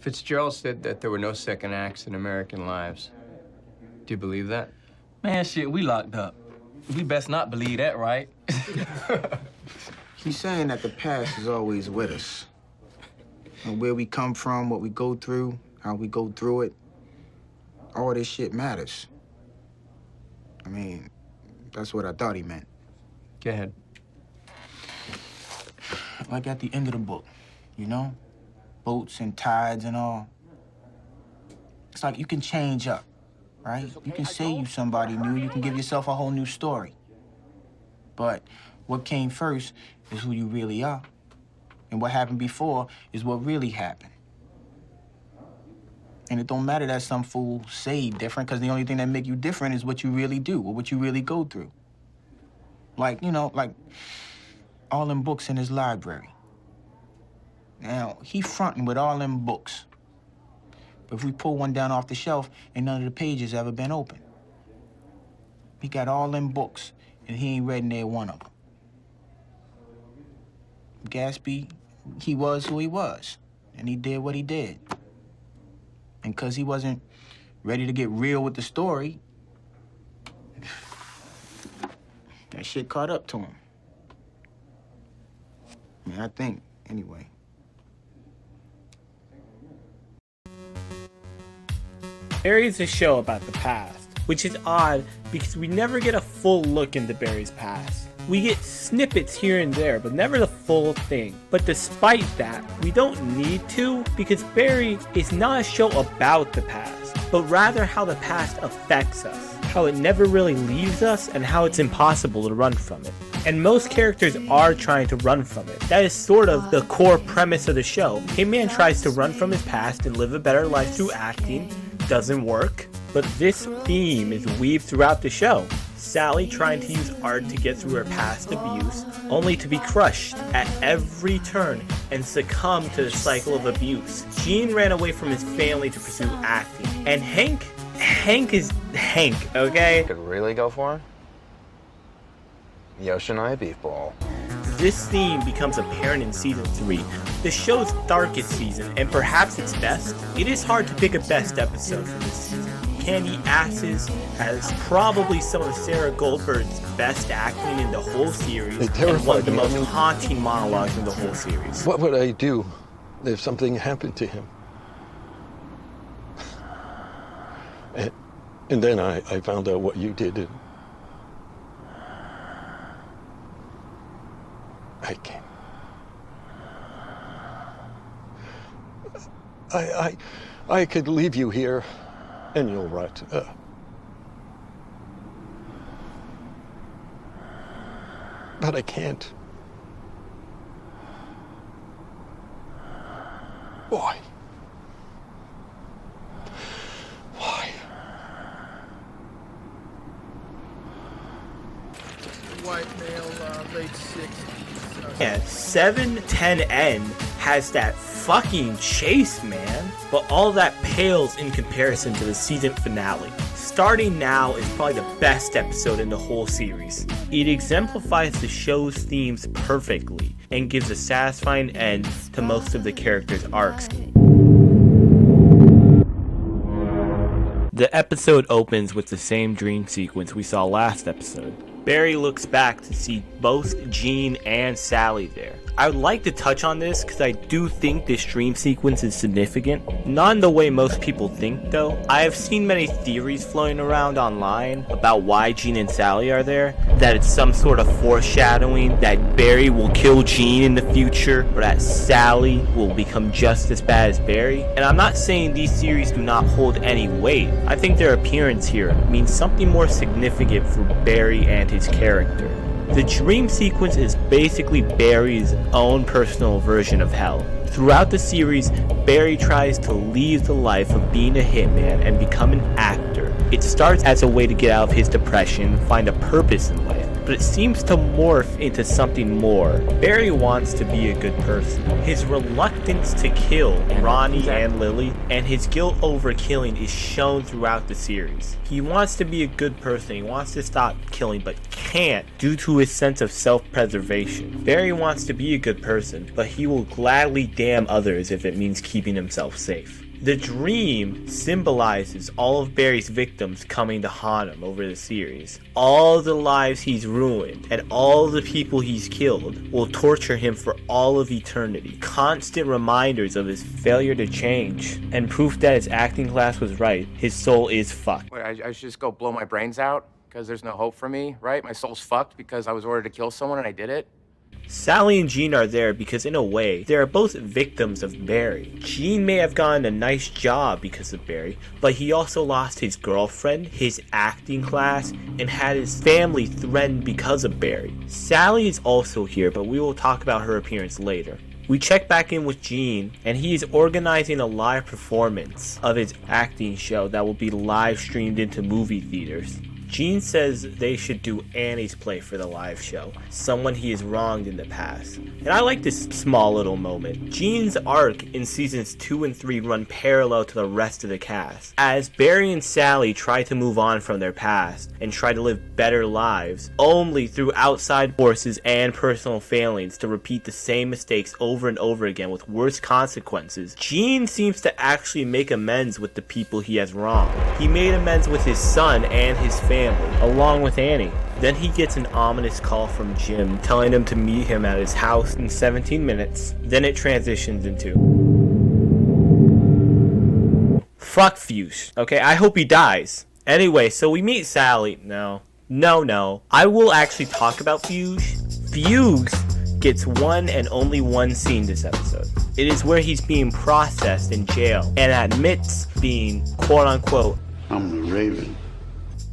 Fitzgerald said that there were no second acts in American lives. Do you believe that? Man, shit, we locked up. We best not believe that, right? He's saying that the past is always with us. And where we come from, what we go through, how we go through it, all this shit matters. I mean, that's what I thought he meant. Go ahead. Like at the end of the book, you know? Boats and tides and all. It's like you can change up, right? You can say you somebody new, you can give yourself a whole new story. But what came first is who you really are. And what happened before is what really happened. And it don't matter that some fool say different, because the only thing that make you different is what you really do or what you really go through. Like, you know, like all them books in his library. Now, he fronting with all them books. But if we pull one down off the shelf, ain't none of the pages ever been open. He got all them books, and he ain't read near one of them. Gatsby, he was who he was, and he did what he did. And because he wasn't ready to get real with the story, that shit caught up to him. I mean, I think, anyway. Barry is a show about the past, which is odd because we never get a full look into Barry's past. We get snippets here and there, but never the full thing. But despite that, we don't need to, because Barry is not a show about the past, but rather how the past affects us, how it never really leaves us, and how it's impossible to run from it. And most characters are trying to run from it. That is sort of the core premise of the show. Hitman tries to run from his past and live a better life through acting. Doesn't work, but this theme is weaved throughout the show. Sally trying to use art to get through her past abuse, only to be crushed at every turn and succumb to the cycle of abuse. Gene ran away from his family to pursue acting. And Hank is Hank, okay? Could really go for him? Yoshinoya beef ball. This theme becomes apparent in season 3, the show's darkest season, and perhaps its best. It is hard to pick a best episode for this season. Candy Asses has probably some of Sarah Goldberg's best acting in the whole series, and one of the most haunting monologues in the whole series. What would I do if something happened to him? And then I found out what you did. And I can't. I could leave you here and you'll rot. But I can't. Why? Why? White male, late 60s. Yeah, 710N has that fucking chase, man. But all that pales in comparison to the season finale. Starting Now is probably the best episode in the whole series. It exemplifies the show's themes perfectly and gives a satisfying end to most of the characters' arcs. The episode opens with the same dream sequence we saw last episode. Barry looks back to see both Gene and Sally there. I would like to touch on this because I do think this dream sequence is significant. Not in the way most people think though. I have seen many theories floating around online about why Gene and Sally are there. That it's some sort of foreshadowing that Barry will kill Gene in the future, or that Sally will become just as bad as Barry. And I'm not saying these theories do not hold any weight. I think their appearance here means something more significant for Barry and his character. The dream sequence is basically Barry's own personal version of hell. Throughout the series, Barry tries to leave the life of being a hitman and become an actor. It starts as a way to get out of his depression, find a purpose in life. but it seems to morph into something more. Barry wants to be a good person. His reluctance to kill Ronnie and Lily, and his guilt over killing is shown throughout the series. He wants to be a good person, he wants to stop killing, but can't due to his sense of self-preservation. Barry wants to be a good person, but he will gladly damn others if it means keeping himself safe. The dream symbolizes all of Barry's victims coming to haunt him over the series. All the lives he's ruined and all the people he's killed will torture him for all of eternity. Constant reminders of his failure to change and proof that his acting class was right. His soul is fucked. Wait, I should just go blow my brains out because there's no hope for me, right? My soul's fucked because I was ordered to kill someone and I did it. Sally and Jean are there because in a way, they are both victims of Barry. Jean may have gotten a nice job because of Barry, but he also lost his girlfriend, his acting class, and had his family threatened because of Barry. Sally is also here, but we will talk about her appearance later. We check back in with Jean, and he is organizing a live performance of his acting show that will be live streamed into movie theaters. Jean says they should do Annie's play for the live show, someone he has wronged in the past. And I like this small little moment. Jean's arc in seasons 2 and 3 run parallel to the rest of the cast. As Barry and Sally try to move on from their past and try to live better lives, only through outside forces and personal failings to repeat the same mistakes over and over again with worse consequences, Jean seems to actually make amends with the people he has wronged. He made amends with his son and his family, along with Annie. Then he gets an ominous call from Jim telling him to meet him at his house in 17 minutes. Then it transitions into fuck Fuchs. Okay, I hope he dies. Anyway, so we meet Sally. No. I will actually talk about Fuchs. Fuchs gets one and only one scene this episode. It is where he's being processed in jail and admits being quote unquote I'm the Raven.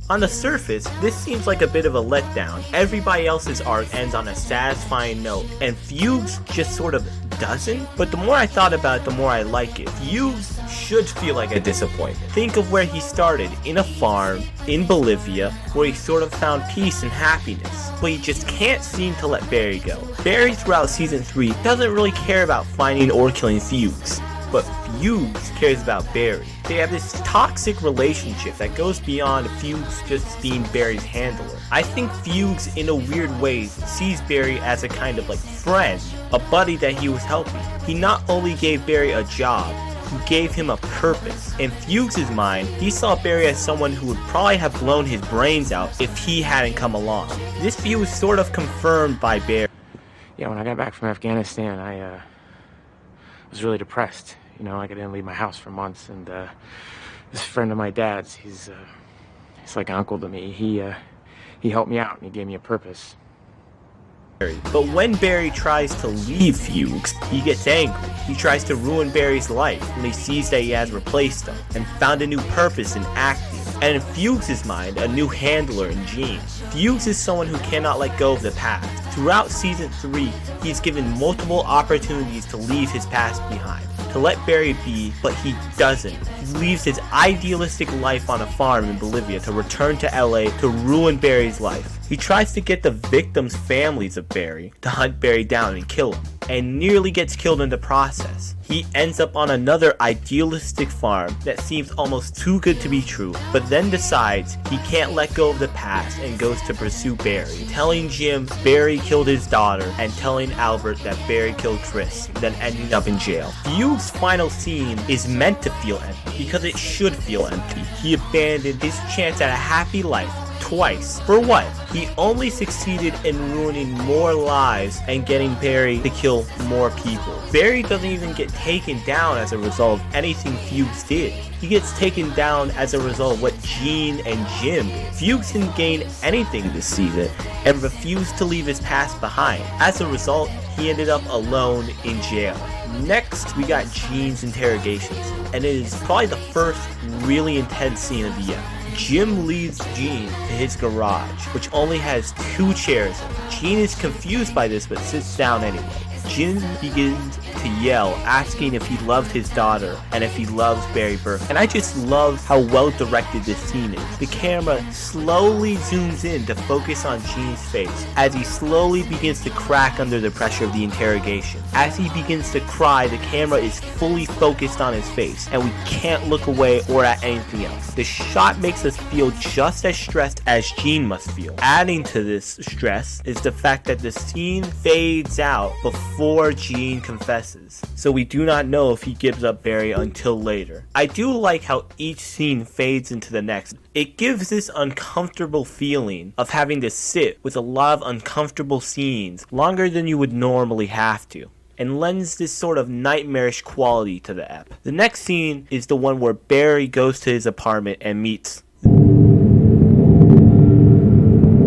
On the surface, this seems like a bit of a letdown. Everybody else's arc ends on a satisfying note, and Fuchs just sort of doesn't. But the more I thought about it, the more I like it. Fuchs should feel like a disappointment. Think of where he started, in a farm, in Bolivia, where he sort of found peace and happiness. But he just can't seem to let Barry go. Barry throughout season 3 doesn't really care about finding or killing Fuchs, but Fuchs cares about Barry. They have this toxic relationship that goes beyond Fuchs just being Barry's handler. I think Fuchs, in a weird way, sees Barry as a kind of like friend, a buddy that he was helping. He not only gave Barry a job, he gave him a purpose. In Fuchs' mind, he saw Barry as someone who would probably have blown his brains out if he hadn't come along. This view is sort of confirmed by Barry. Yeah, when I got back from Afghanistan, I was really depressed. You know, like I didn't leave my house for months, and this friend of my dad's, he's like an uncle to me. He helped me out and he gave me a purpose. But when Barry tries to leave Fuchs, he gets angry. He tries to ruin Barry's life when he sees that he has replaced him and found a new purpose in acting. And in Fuchs' mind, a new handler in Jean. Fuchs is someone who cannot let go of the past. Throughout season 3, he's given multiple opportunities to leave his past behind, to let Barry be, but he doesn't. He leaves his idealistic life on a farm in Bolivia to return to LA to ruin Barry's life. He tries to get the victims' families of Barry to hunt Barry down and kill him, and nearly gets killed in the process. He ends up on another idealistic farm that seems almost too good to be true, but then decides he can't let go of the past and goes to pursue Barry, telling Jim Barry killed his daughter and telling Albert that Barry killed Chris, then ending up in jail. Fuchs' final scene is meant to feel empty because it should feel empty. He abandoned his chance at a happy life twice. For what? He only succeeded in ruining more lives and getting Barry to kill more people. Barry doesn't even get taken down as a result of anything Fuchs did. He gets taken down as a result of what Jean and Jim did. Fuchs didn't gain anything this season and refused to leave his past behind. As a result, he ended up alone in jail. Next, we got Jean's interrogations, and it is probably the first really intense scene of the year. Jim leads Jean to his garage, which only has 2 chairs in it. Jean is confused by this but sits down anyway. Jim begins to yell, asking if he loved his daughter and if he loves Barry Burke. And I just love how well directed this scene is. The camera slowly zooms in to focus on Gene's face as he slowly begins to crack under the pressure of the interrogation. As he begins to cry, the camera is fully focused on his face, and we can't look away or at anything else. The shot makes us feel just as stressed as Gene must feel. Adding to this stress is the fact that the scene fades out before Gene confesses, so we do not know if he gives up Barry until later. I do like how each scene fades into the next. It gives this uncomfortable feeling of having to sit with a lot of uncomfortable scenes longer than you would normally have to, and lends this sort of nightmarish quality to the ep. The next scene is the one where Barry goes to his apartment and meets.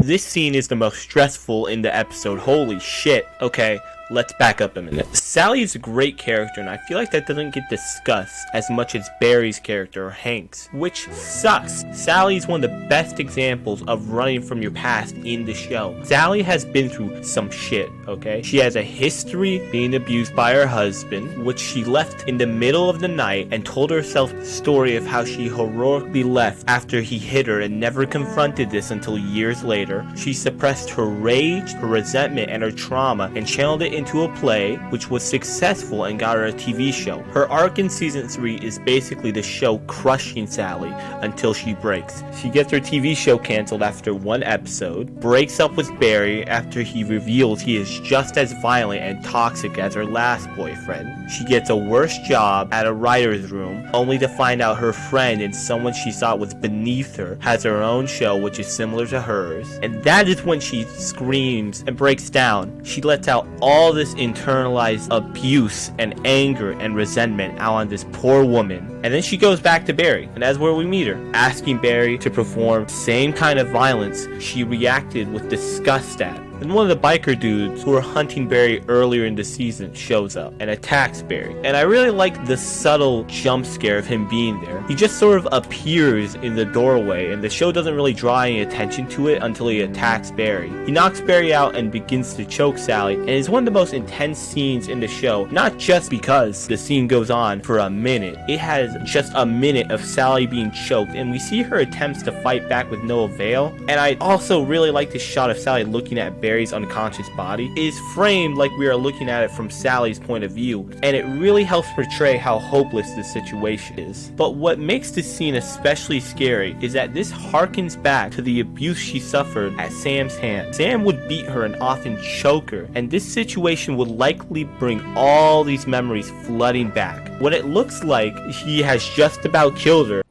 This scene is the most stressful in the episode. Holy shit. Okay, let's back up a minute. Sally is a great character, and I feel like that doesn't get discussed as much as Barry's character, or Hank's, which sucks. Sally is one of the best examples of running from your past in the show. Sally has been through some shit, okay? She has a history being abused by her husband, which she left in the middle of the night and told herself the story of how she heroically left after he hit her and never confronted this until years later. She suppressed her rage, her resentment, and her trauma and channeled it into a play, which was successful and got her a TV show. Her arc in season 3 is basically the show crushing Sally until she breaks. She gets her TV show canceled after one episode, breaks up with Barry after he reveals he is just as violent and toxic as her last boyfriend. She gets a worse job at a writer's room, only to find out her friend and someone she thought was beneath her has her own show which is similar to hers. And that is when she screams and breaks down. She lets out all this internalized abuse and anger and resentment out on this poor woman, and then she goes back to Barry, and that's where we meet her, asking Barry to perform the same kind of violence she reacted with disgust at. And one of the biker dudes who were hunting Barry earlier in the season shows up and attacks Barry. And I really like the subtle jump scare of him being there. He just sort of appears in the doorway, and the show doesn't really draw any attention to it until he attacks Barry. He knocks Barry out and begins to choke Sally, and it's one of the most intense scenes in the show, not just because the scene goes on for a minute. It has just a minute of Sally being choked, and we see her attempts to fight back with no avail. And I also really like this shot of Sally looking at Barry's unconscious body. It is framed like we are looking at it from Sally's point of view, and it really helps portray how hopeless this situation is. But what makes this scene especially scary is that this harkens back to the abuse she suffered at Sam's hands. Sam would beat her and often choke her, and this situation would likely bring all these memories flooding back. When it looks like he has just about killed her.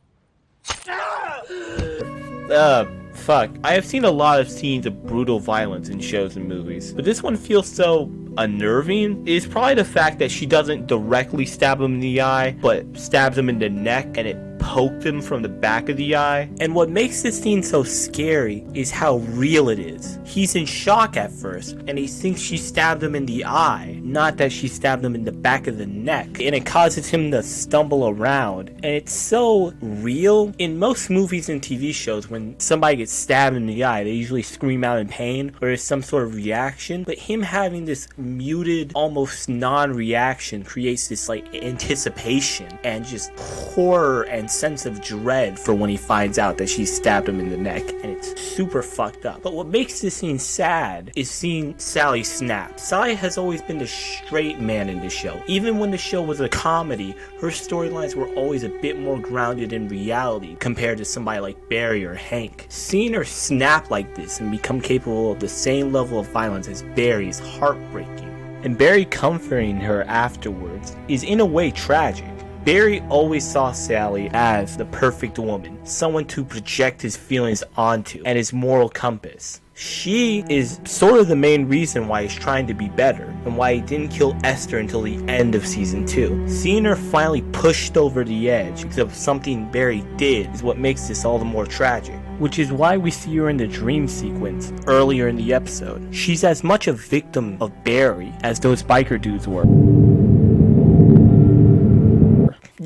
Fuck. I have seen a lot of scenes of brutal violence in shows and movies, but this one feels so unnerving. It is probably the fact that she doesn't directly stab him in the eye, but stabs him in the neck, and it poked him from the back of the eye. And what makes this scene so scary is how real it is. He's in shock at first, and he thinks she stabbed him in the eye, not that she stabbed him in the back of the neck, and it causes him to stumble around. And it's so real. In most movies and TV shows, when somebody gets stabbed in the eye, they usually scream out in pain or there's some sort of reaction, but him having this muted, almost non-reaction creates this like anticipation and just horror and sense of dread for when he finds out that she stabbed him in the neck, and it's super fucked up. But what makes this scene sad is seeing Sally snap. Sally has always been the straight man in the show. Even when the show was a comedy, her storylines were always a bit more grounded in reality compared to somebody like Barry or Hank. Seeing her snap like this and become capable of the same level of violence as Barry is heartbreaking. And Barry comforting her afterwards is in a way tragic. Barry always saw Sally as the perfect woman, someone to project his feelings onto and his moral compass. She is sort of the main reason why he's trying to be better and why he didn't kill Esther until the end of season 2. Seeing her finally pushed over the edge because of something Barry did is what makes this all the more tragic. Which is why we see her in the dream sequence earlier in the episode. She's as much a victim of Barry as those biker dudes were.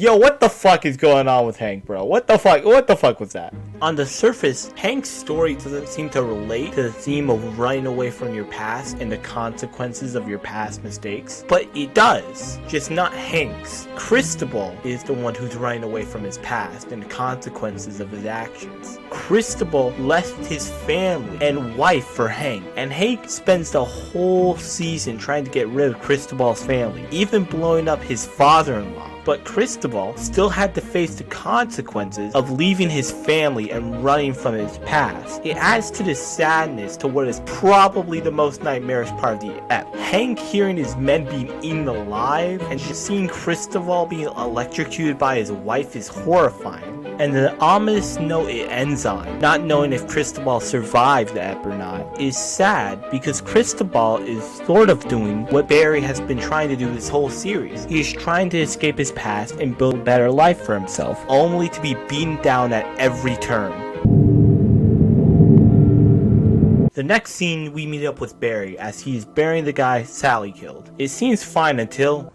Yo, what the fuck is going on with Hank, bro? What the fuck was that? On the surface, Hank's story doesn't seem to relate to the theme of running away from your past and the consequences of your past mistakes, but it does, just not Hank's. Cristobal is the one who's running away from his past and the consequences of his actions. Cristobal left his family and wife for Hank, and Hank spends the whole season trying to get rid of Cristobal's family, even blowing up his father-in-law. But Cristobal still had to face the consequences of leaving his family and running from his past. It adds to the sadness to what is probably the most nightmarish part of the ep. Hank hearing his men being eaten alive and just seeing Cristobal being electrocuted by his wife is horrifying. And the ominous note it ends on, not knowing if Cristobal survived the ep or not, is sad because Cristobal is sort of doing what Barry has been trying to do this whole series. He is trying to escape his past and build a better life for himself, only to be beaten down at every turn. The next scene, we meet up with Barry as he is burying the guy Sally killed. It seems fine until...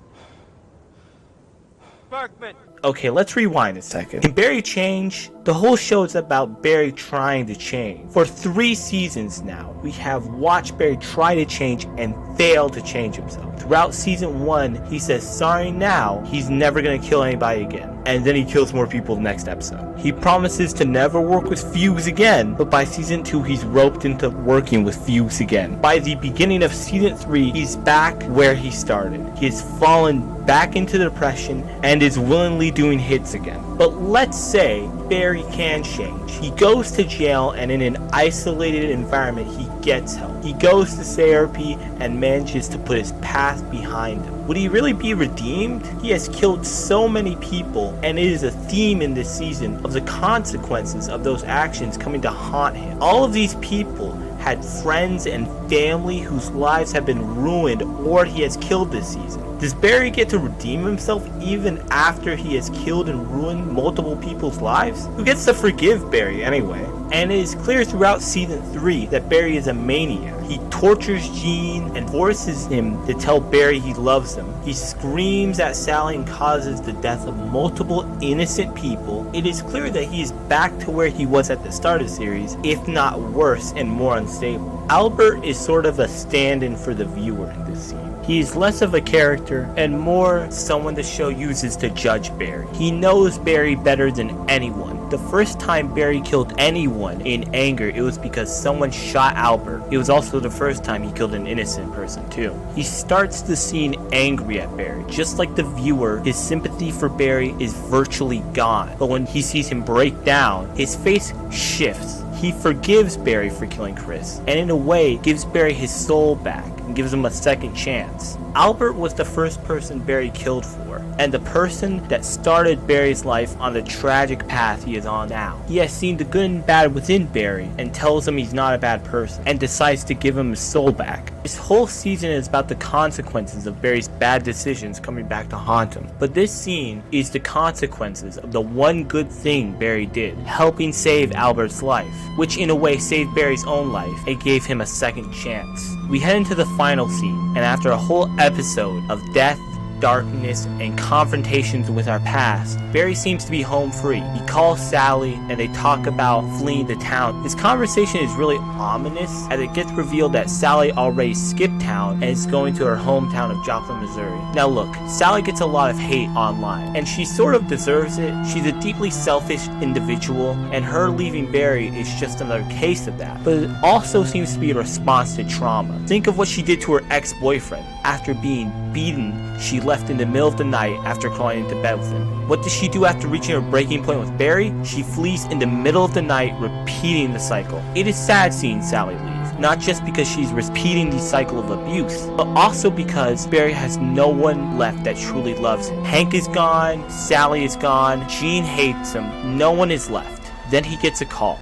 Berkman! Okay, let's rewind a second. Can Barry change? The whole show is about Barry trying to change. For 3 seasons now, we have watched Barry try to change and fail to change himself. Throughout season 1, he says sorry now, he's never gonna kill anybody again. And then he kills more people the next episode. He promises to never work with Fuchs again, but by season 2, he's roped into working with Fuchs again. By the beginning of season 3, he's back where he started. He has fallen back into depression and is willingly doing hits again. But let's say Barry can change. He goes to jail and in an isolated environment he gets help. He goes to therapy and manages to put his past behind him. Would he really be redeemed? He has killed so many people, and it is a theme in this season of the consequences of those actions coming to haunt him. All of these people had friends and family whose lives have been ruined or he has killed this season. Does Barry get to redeem himself even after he has killed and ruined multiple people's lives? Who gets to forgive Barry anyway? And it is clear throughout season 3 that Barry is a maniac. He tortures Gene and forces him to tell Barry he loves him. He screams at Sally and causes the death of multiple innocent people. It is clear that he is back to where he was at the start of the series, if not worse and more unstable. Albert is sort of a stand-in for the viewer in this scene. He is less of a character and more someone the show uses to judge Barry. He knows Barry better than anyone. The first time Barry killed anyone in anger, it was because someone shot Albert. It was also the first time he killed an innocent person too. He starts the scene angry at Barry. Just like the viewer, his sympathy for Barry is virtually gone. But when he sees him break down, his face shifts. He forgives Barry for killing Chris, and in a way gives Barry his soul back and gives him a second chance. Albert was the first person Barry killed for, and the person that started Barry's life on the tragic path he is on now. He has seen the good and bad within Barry and tells him he's not a bad person and decides to give him his soul back. This whole season is about the consequences of Barry's bad decisions coming back to haunt him. But this scene is the consequences of the one good thing Barry did, helping save Albert's life, which in a way saved Barry's own life and gave him a second chance. We head into the final scene, and after a whole episode of death, darkness, and confrontations with our past, Barry seems to be home free. He calls Sally and they talk about fleeing the town. This conversation is really ominous as it gets revealed that Sally already skipped town and is going to her hometown of Joplin, Missouri. Now look, Sally gets a lot of hate online and she sort of deserves it. She's a deeply selfish individual and her leaving Barry is just another case of that. But it also seems to be a response to trauma. Think of what she did to her ex-boyfriend. After being beaten, she left in the middle of the night after crawling into bed with him. What does she do after reaching her breaking point with Barry? She flees in the middle of the night, repeating the cycle. It is sad seeing Sally leave, not just because she's repeating the cycle of abuse, but also because Barry has no one left that truly loves him. Hank is gone, Sally is gone, Gene hates him, no one is left. Then he gets a call.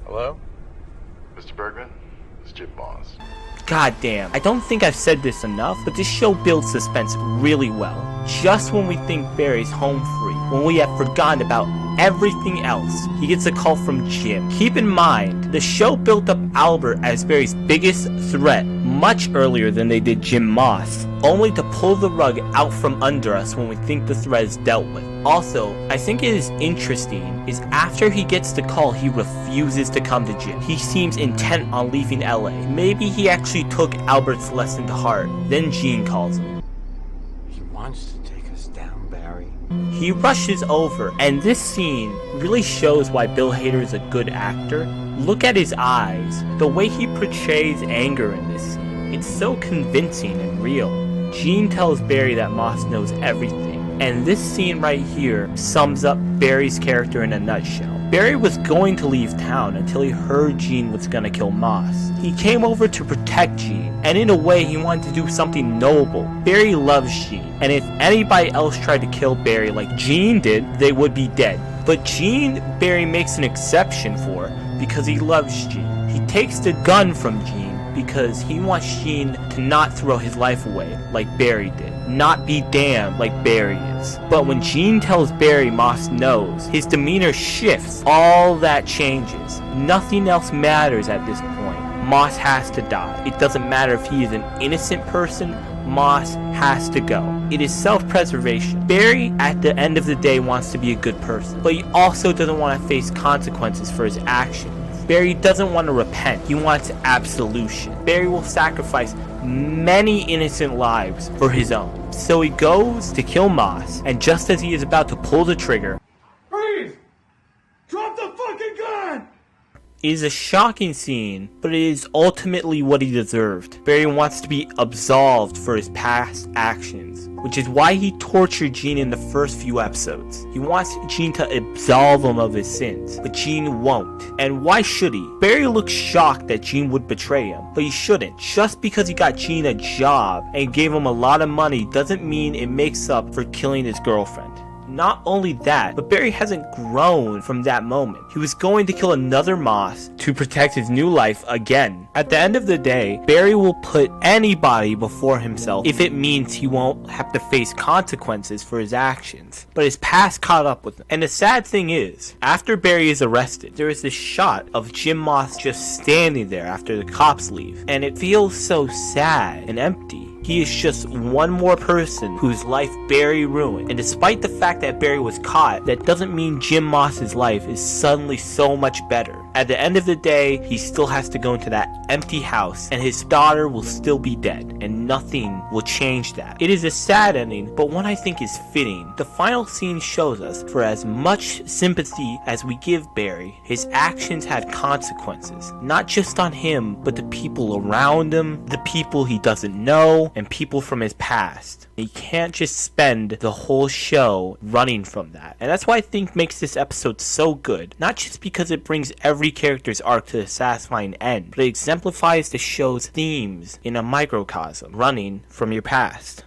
Hello? Mr. Bergman? It's Jim Boss. God damn, I don't think I've said this enough, but this show builds suspense really well. Just when we think Barry's home free, when we have forgotten about everything else, he gets a call from Jim. Keep in mind, the show built up Albert as Barry's biggest threat much earlier than they did Jim Moss, only to pull the rug out from under us when we think the threat is dealt with. Also, I think it is interesting is after he gets the call, he refuses to come to Jim. He seems intent on leaving LA. Maybe he actually took Albert's lesson to heart. Then Gene calls him. He wants to take us down, Barry. He rushes over, and this scene really shows why Bill Hader is a good actor. Look at his eyes, the way he portrays anger in this scene. It's so convincing and real. Gene tells Barry that Moss knows everything, and this scene right here sums up Barry's character in a nutshell. Barry was going to leave town until he heard Gene was gonna kill Moss. He came over to protect Gene, and in a way he wanted to do something noble. Barry loves Gene, and if anybody else tried to kill Barry like Gene did, they would be dead. But Gene, Barry makes an exception for because he loves Gene. He takes the gun from Gene because he wants Gene to not throw his life away like Barry did, not be damned like Barry is. But when Gene tells Barry Moss knows, his demeanor shifts. All that changes. Nothing else matters at this point. Moss has to die. It doesn't matter if he is an innocent person, Moss has to go. It is self-preservation. Barry, at the end of the day, wants to be a good person, but he also doesn't want to face consequences for his actions. Barry doesn't want to repent. He wants absolution. Barry will sacrifice many innocent lives for his own. So he goes to kill Moss, and just as he is about to pull the trigger, freeze! Drop the fucking gun! It is a shocking scene, but it is ultimately what he deserved. Barry wants to be absolved for his past actions, which is why he tortured Gene in the first few episodes. He wants Gene to absolve him of his sins, but Gene won't. And why should he? Barry looks shocked that Gene would betray him, but he shouldn't. Just because he got Gene a job and gave him a lot of money doesn't mean it makes up for killing his girlfriend. Not only that, but Barry hasn't grown from that moment. He was going to kill another Moss to protect his new life again. At the end of the day, Barry will put anybody before himself if it means he won't have to face consequences for his actions. But his past caught up with him. And the sad thing is, after Barry is arrested, there is this shot of Jim Moss just standing there after the cops leave. And it feels so sad and empty. He is just one more person whose life Barry ruined. And despite the fact that Barry was caught, that doesn't mean Jim Moss's life is suddenly so much better. At the end of the day, he still has to go into that empty house, and his daughter will still be dead, and nothing will change that. It is a sad ending, but one I think is fitting. The final scene shows us, for as much sympathy as we give Barry, his actions had consequences. Not just on him, but the people around him, the people he doesn't know, and people from his past. He can't just spend the whole show running from that. And that's why I think makes this episode so good. Not just because it brings every character's arc to a satisfying end, but it exemplifies the show's themes in a microcosm, running from your past.